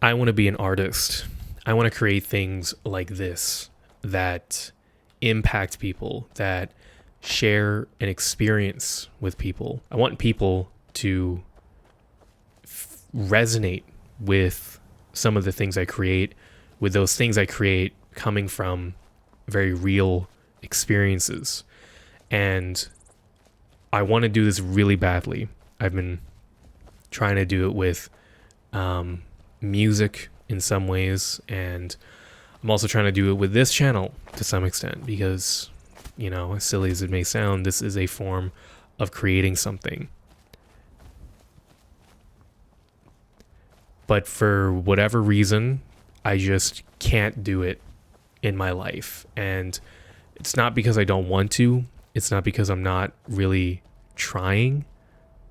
I want to be an artist. I want to create things like this that impact people, that share an experience with people. I want people to resonate with some of the things I create, with those things I create coming from very real experiences. And I want to do this really badly. I've been trying to do it with music in some ways, and I'm also trying to do it with this channel to some extent because, you know, as silly as it may sound, this is a form of creating something. But for whatever reason, I just can't do it in my life. And it's not because I don't want to, it's not because I'm not really trying,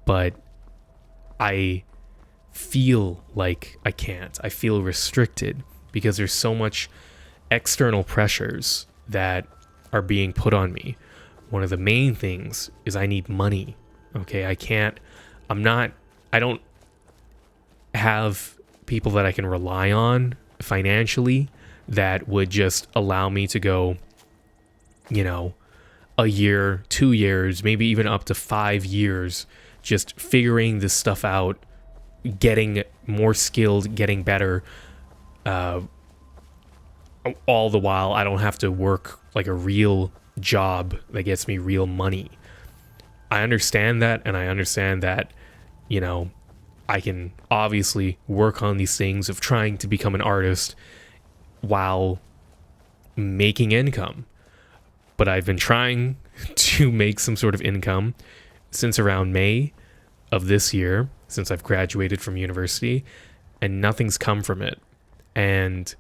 but I feel like I can't. I feel restricted because there's so much external pressures that are being put on me. One of the main things is I need money. Okay, I don't have people that I can rely on financially that would just allow me to go, you know, a year, 2 years, maybe even up to 5 years, just figuring this stuff out, getting more skilled, getting better, all the while I don't have to work like a real job that gets me real money. I understand that, and I understand that, you know, I can obviously work on these things of trying to become an artist while making income. But I've been trying to make some sort of income since around May of this year, since I've graduated from university, and nothing's come from it. And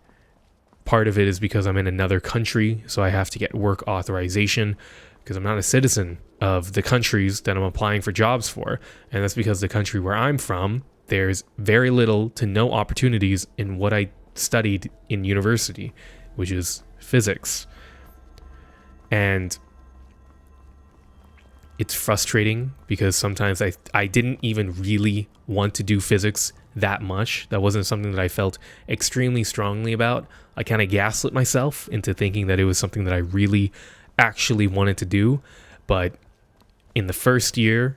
part of it is because I'm in another country, so I have to get work authorization because I'm not a citizen of the countries that I'm applying for jobs for. And that's because the country where I'm from, there's very little to no opportunities in what I studied in university, which is physics. And it's frustrating because sometimes I didn't even really want to do physics that much. That wasn't something that I felt extremely strongly about. I kind of gaslit myself into thinking that it was something that I really actually wanted to do. But in the first year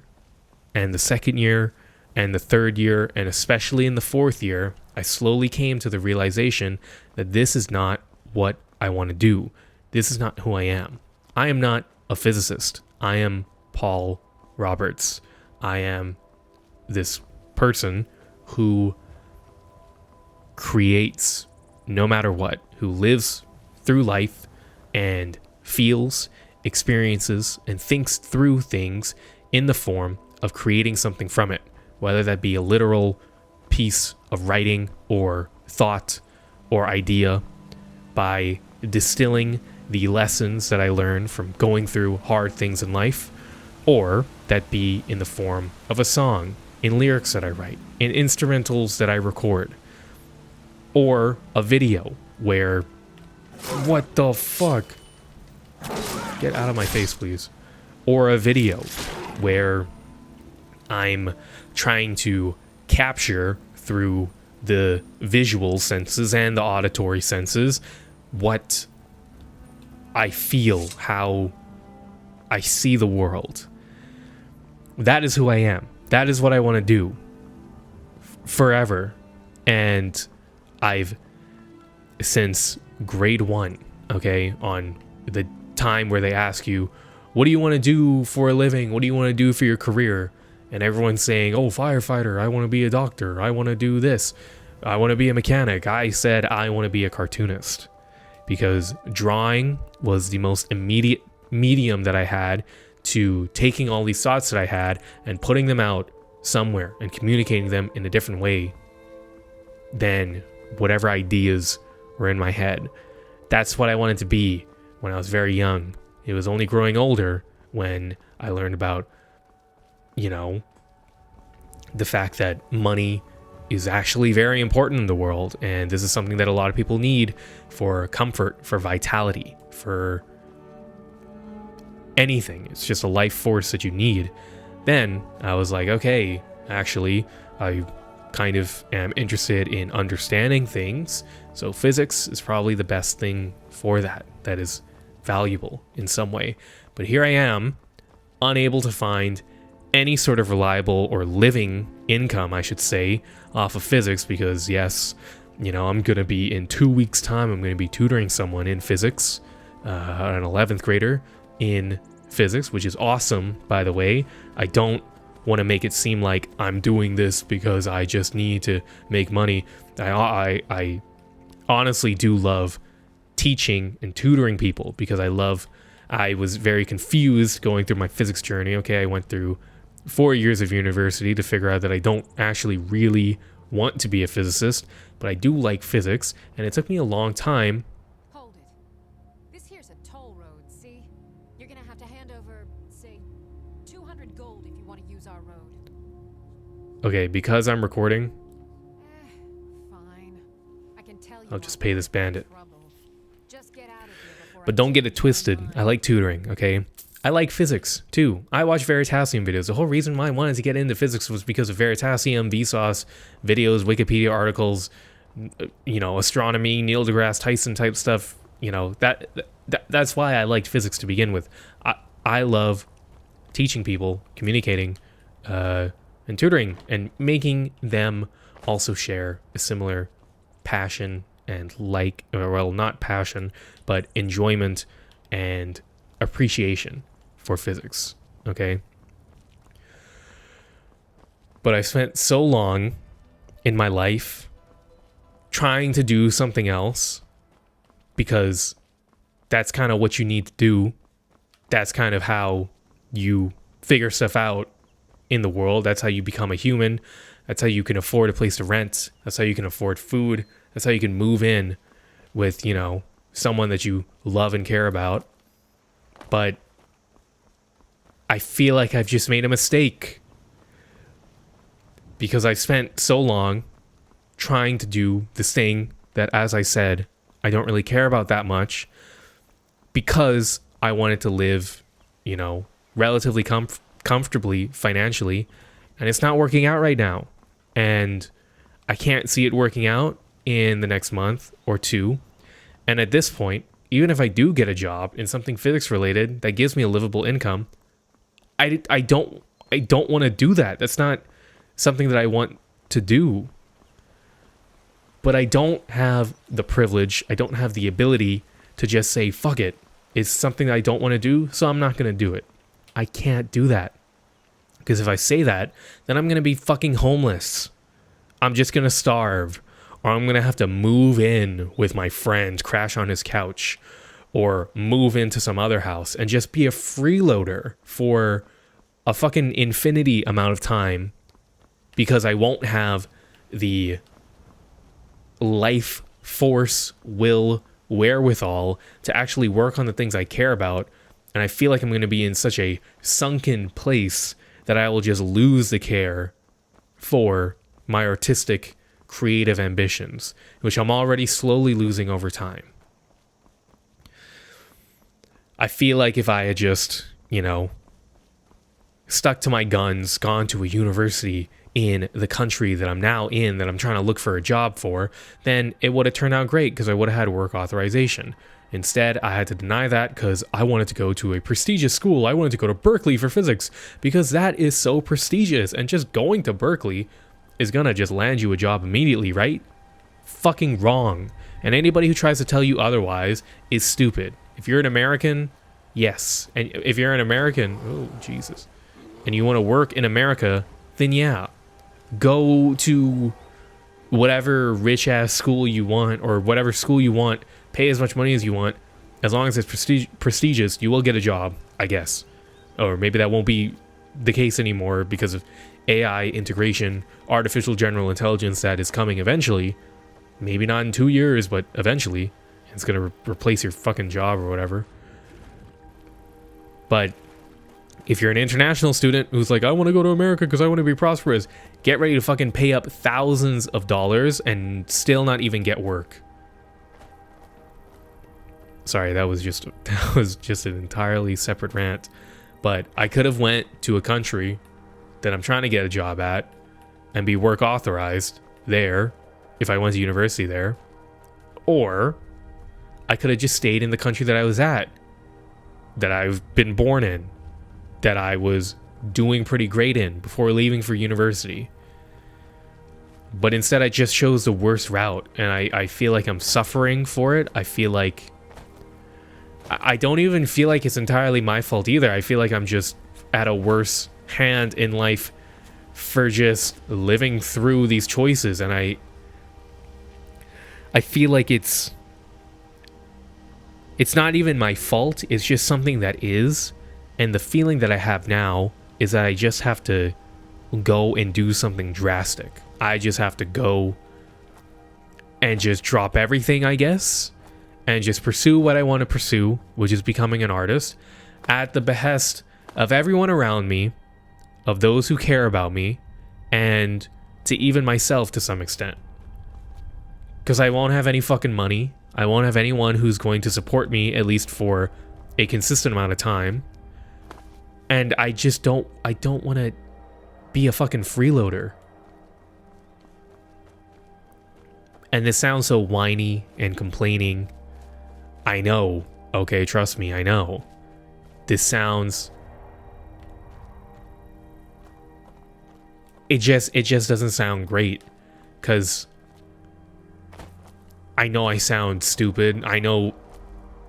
and the second year and the third year, and especially in the fourth year, I slowly came to the realization that this is not what I want to do. This is not who I am. I am not a physicist. I am Paul Roberts. I am this person who creates no matter what, who lives through life and feels, experiences, and thinks through things in the form of creating something from it, whether that be a literal piece of writing or thought or idea, by distilling the lessons that I learned from going through hard things in life, or that be in the form of a song, in lyrics that I write, in instrumentals that I record, or a video where, what the fuck? Get out of my face, please. Or a video where I'm trying to capture through the visual senses and the auditory senses what I feel, how I see the world. That is who I am. That is what I want to do forever. And I've, since grade 1, okay, on the time where they ask you, what do you want to do for a living? What do you want to do for your career? And everyone's saying, oh, firefighter, I want to be a doctor, I want to do this, I want to be a mechanic. I said I want to be a cartoonist because drawing was the most immediate medium that I had to taking all these thoughts that I had and putting them out somewhere and communicating them in a different way than whatever ideas were in my head. That's what I wanted to be when I was very young. It was only growing older when I learned about, you know, the fact that money is actually very important in the world, and this is something that a lot of people need for comfort, for vitality, for anything. It's just a life force that you need. Then I was like, okay, actually, I kind of am interested in understanding things. So physics is probably the best thing for that. That is valuable in some way. But here I am, unable to find any sort of reliable or living income, I should say, off of physics, because yes, you know, I'm going to be, in 2 weeks time, I'm going to be tutoring someone in physics, an 11th grader in physics, which is awesome, by the way. I don't want to make it seem like I'm doing this because I just need to make money. I honestly do love teaching and tutoring people, because I was very confused going through my physics journey. Okay, I went through 4 years of university to figure out that I don't actually really want to be a physicist, but I do like physics, and it took me a long time. Hold it. This here's a toll road, see? You're gonna have to hand over, say, 200 gold if you want to use our road. Okay, because I'm recording, Fine. I can tell you I'll just pay this bandit. Just get out of here before But don't get it twisted. I like tutoring, okay? I like physics, too. I watch Veritasium videos. The whole reason why I wanted to get into physics was because of Veritasium, Vsauce, videos, Wikipedia articles, you know, astronomy, Neil deGrasse Tyson type stuff. You know, that's why I liked physics to begin with. I love teaching people, communicating, and tutoring, and making them also share a similar passion and well, not passion, but enjoyment and appreciation for physics, okay? But I spent so long in my life trying to do something else, because that's kind of what you need to do. That's kind of how you figure stuff out in the world. That's how you become a human. That's how you can afford a place to rent. That's how you can afford food. That's how you can move in with, you know, someone that you love and care about. But I feel like I've just made a mistake, because I spent so long trying to do this thing that, as I said, I don't really care about that much, because I wanted to live, you know, relatively comfortably financially, and it's not working out right now. And I can't see it working out in the next month or two. And at this point, even if I do get a job in something physics related that gives me a livable income, I don't want to do that. That's not something that I want to do. But I don't have the privilege, I don't have the ability to just say, fuck it. It's something that I don't want to do, so I'm not going to do it. I can't do that. Because if I say that, then I'm going to be fucking homeless. I'm just going to starve. Or I'm going to have to move in with my friend, crash on his couch, or move into some other house and just be a freeloader for a fucking infinity amount of time, because I won't have the life force, will, wherewithal to actually work on the things I care about. And I feel like I'm going to be in such a sunken place that I will just lose the care for my artistic, creative ambitions, which I'm already slowly losing over time. I feel like if I had just, you know, stuck to my guns, gone to a university in the country that I'm now in, that I'm trying to look for a job for, then it would have turned out great, because I would have had work authorization. Instead, I had to deny that because I wanted to go to a prestigious school. I wanted to go to Berkeley for physics, because that is so prestigious, and just going to Berkeley is gonna just land you a job immediately, right? Fucking wrong. And anybody who tries to tell you otherwise is stupid. If you're an American, yes. And if you're an American, oh, Jesus. And you want to work in America, then yeah. Go to whatever rich-ass school you want, or whatever school you want. Pay as much money as you want. As long as it's prestigious, you will get a job, I guess. Or maybe that won't be the case anymore because of AI integration, artificial general intelligence that is coming eventually. Maybe not in 2 years, but eventually. It's going to replace your fucking job or whatever. But if you're an international student who's like, I want to go to America because I want to be prosperous, get ready to fucking pay up thousands of dollars and still not even get work. Sorry, that was just an entirely separate rant. But I could have went to a country that I'm trying to get a job at, and be work authorized there if I went to university there. Or I could have just stayed in the country that I was at, that I've been born in, that I was doing pretty great in before leaving for university. But instead I just chose the worst route, and I feel like I'm suffering for it. I feel like I don't even feel like it's entirely my fault either. I feel like I'm just at a worse hand in life for just living through these choices, and I feel like it's not even my fault. It's just something that is, and the feeling that I have now is that I just have to go and do something drastic. I just have to go and just drop everything, I guess, and just pursue what I want to pursue, which is becoming an artist, at the behest of everyone around me, of those who care about me, and to even myself to some extent. Because I won't have any fucking money. I won't have anyone who's going to support me, at least for a consistent amount of time. And I just don't want to be a fucking freeloader. And this sounds so whiny and complaining. I know. Okay, trust me, I know. This sounds... It just doesn't sound great. Because I know I sound stupid. I know,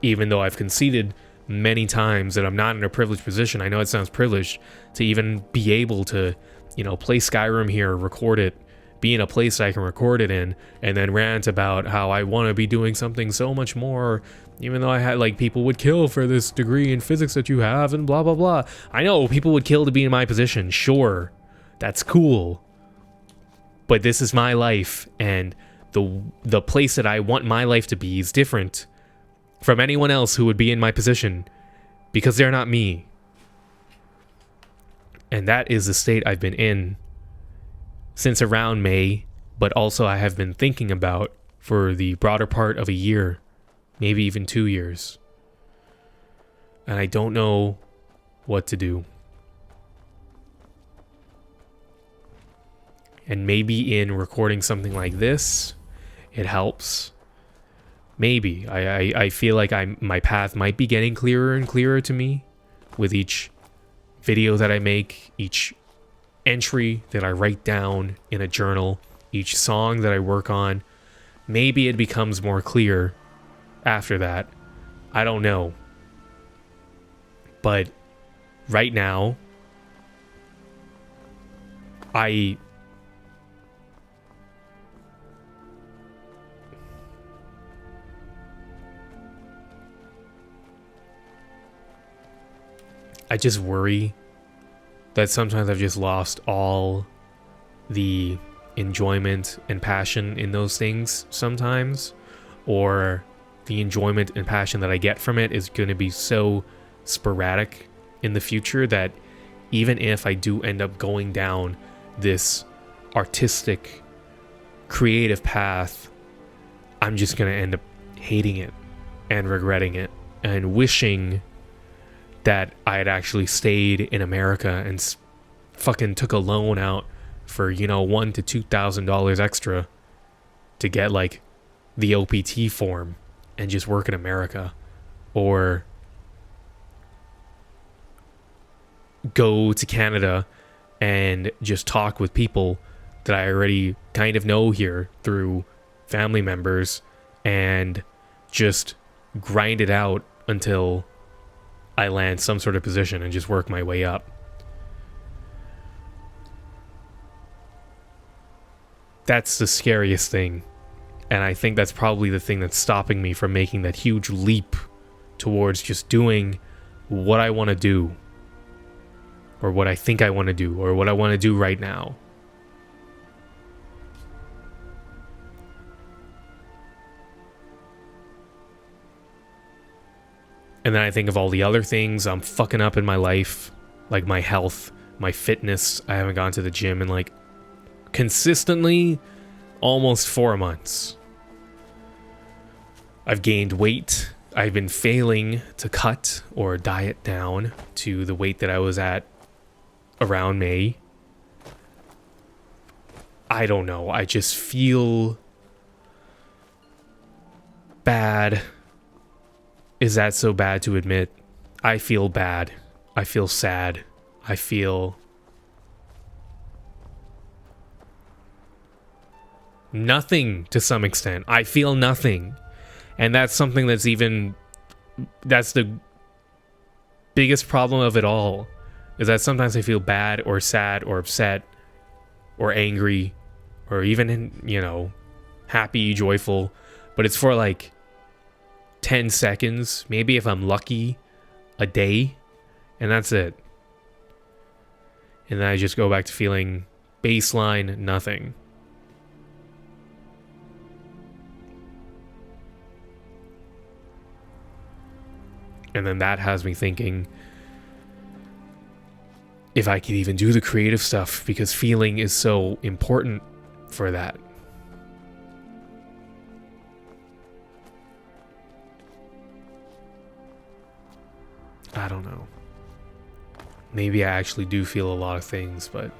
even though I've conceded many times that I'm not in a privileged position, I know it sounds privileged to even be able to, you know, play Skyrim here, record it, be in a place that I can record it in, and then rant about how I want to be doing something so much more, even though I had, like, people would kill for this degree in physics that you have, and blah, blah, blah. I know people would kill to be in my position, sure. That's cool. But this is my life, and the place that I want my life to be is different from anyone else who would be in my position, because they're not me. And that is the state I've been in since around May, but also I have been thinking about for the broader part of a year, maybe even 2 years. And I don't know what to do. And maybe in recording something like this, it helps. Maybe. I feel like my path might be getting clearer and clearer to me with each video that I make, each entry that I write down in a journal, each song that I work on. Maybe it becomes more clear after that. I don't know. But right now, I just worry that sometimes I've just lost all the enjoyment and passion in those things sometimes, or the enjoyment and passion that I get from it is going to be so sporadic in the future that even if I do end up going down this artistic, creative path, I'm just going to end up hating it and regretting it and wishing that I had actually stayed in America and fucking took a loan out for, you know, $1,000 to $2,000 extra to get, like, the OPT form and just work in America, or go to Canada and just talk with people that I already kind of know here through family members and just grind it out until I land some sort of position and just work my way up. That's the scariest thing. And I think that's probably the thing that's stopping me from making that huge leap towards just doing what I want to do, or what I think I want to do, or what I want to do right now. And then I think of all the other things I'm fucking up in my life, like my health, my fitness. I haven't gone to the gym in, like, consistently almost 4 months. I've gained weight. I've been failing to cut or diet down to the weight that I was at around May. I don't know. I just feel bad. Is that so bad to admit? I feel bad. I feel sad. I feel nothing to some extent. I feel nothing. And that's something that's the biggest problem of it all, is that sometimes I feel bad or sad or upset or angry or even, happy, joyful, but it's for like 10 seconds, maybe if I'm lucky, a day, and that's it. And then I just go back to feeling baseline nothing. And then that has me thinking if I could even do the creative stuff, because feeling is so important for that. I don't know. Maybe I actually do feel a lot of things, but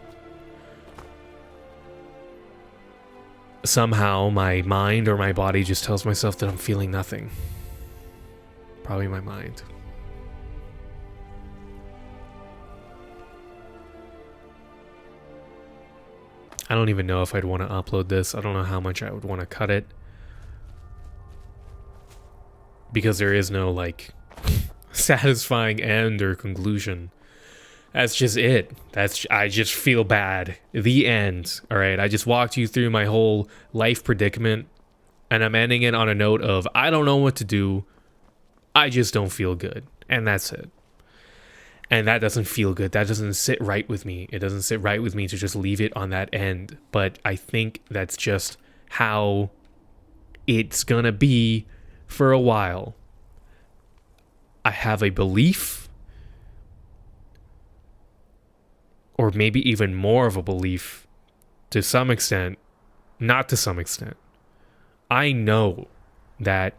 somehow my mind or my body just tells myself that I'm feeling nothing. Probably my mind. I don't even know if I'd want to upload this. I don't know how much I would want to cut it, because there is no like satisfying end or conclusion. That's just it. I just feel bad. The end. All right. I just walked you through my whole life predicament, and I'm ending it on a note of I don't know what to do. I just don't feel good. And that's it. And that doesn't feel good. That doesn't sit right with me. It doesn't sit right with me to just leave it on that end. But I think that's just how it's gonna be for a while. I have a belief, or maybe even more of a belief to some extent, not to some extent. I know that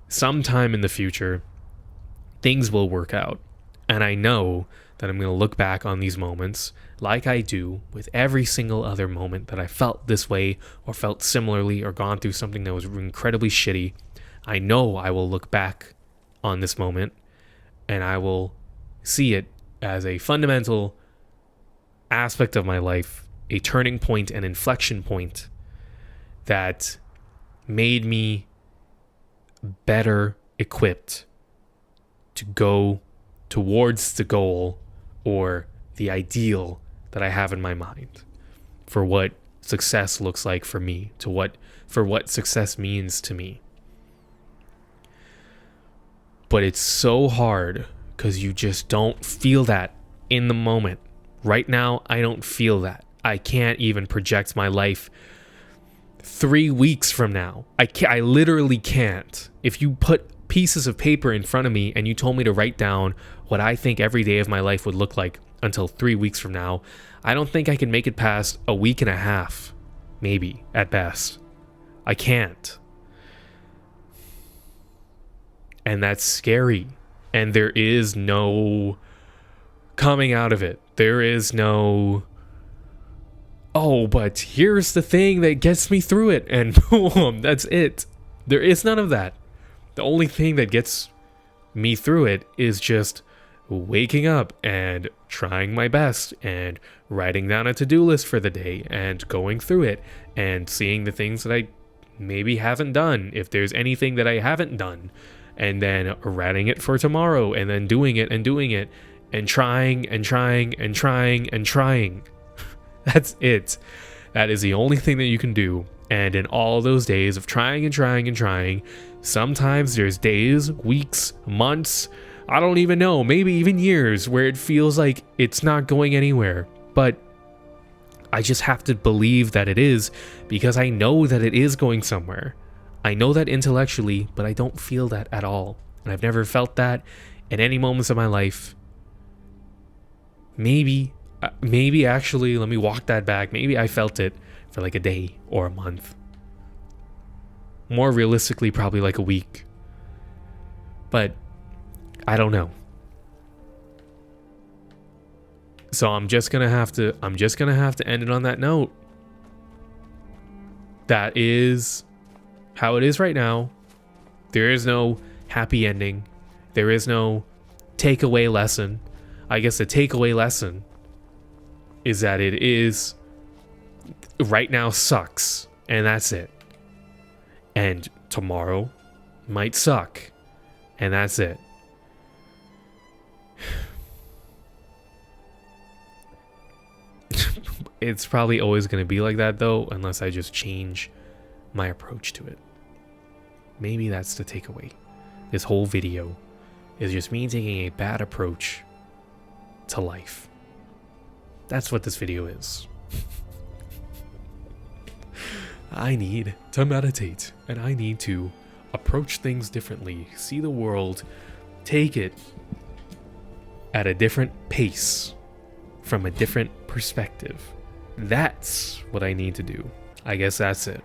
sometime in the future, things will work out. And I know that I'm going to look back on these moments like I do with every single other moment that I felt this way or felt similarly or gone through something that was incredibly shitty. I know I will look back on this moment and I will see it as a fundamental aspect of my life, a turning point, an inflection point that made me better equipped to go towards the goal or the ideal that I have in my mind for what success looks like for me, for what success means to me. But it's so hard because you just don't feel that in the moment. Right now, I don't feel that. I can't even project my life 3 weeks from now. I literally can't. If you put pieces of paper in front of me and you told me to write down what I think every day of my life would look like until 3 weeks from now, I don't think I can make it past a week and a half, maybe at best. I can't. And that's scary. And there is no coming out of it. There is no, oh, but here's the thing that gets me through it, and boom, that's it. There is none of that. The only thing that gets me through it is just waking up and trying my best and writing down a to-do list for the day and going through it and seeing the things that I maybe haven't done, if there's anything that I haven't done, and then writing it for tomorrow and then doing it and trying and trying and trying and trying. That's it. That is the only thing that you can do. And in all those days of trying and trying and trying, sometimes there's days, weeks, months, I don't even know, maybe even years where it feels like it's not going anywhere. But I just have to believe that it is, because I know that it is going somewhere. I know that intellectually, but I don't feel that at all. And I've never felt that in any moments of my life. Maybe actually, let me walk that back. Maybe I felt it for like a day or a month. More realistically, probably like a week. But I don't know. So I'm just gonna have to end it on that note. that is how it is right now. There is no happy ending. There is no takeaway lesson. I guess the takeaway lesson is that it is right now sucks, and that's it. And tomorrow might suck, and that's it. It's probably always going to be like that, though, unless I just change my approach to it. Maybe that's the takeaway. This whole video is just me taking a bad approach to life. That's what this video is. I need to meditate, and I need to approach things differently, see the world, take it at a different pace, from a different perspective. That's what I need to do. I guess that's it.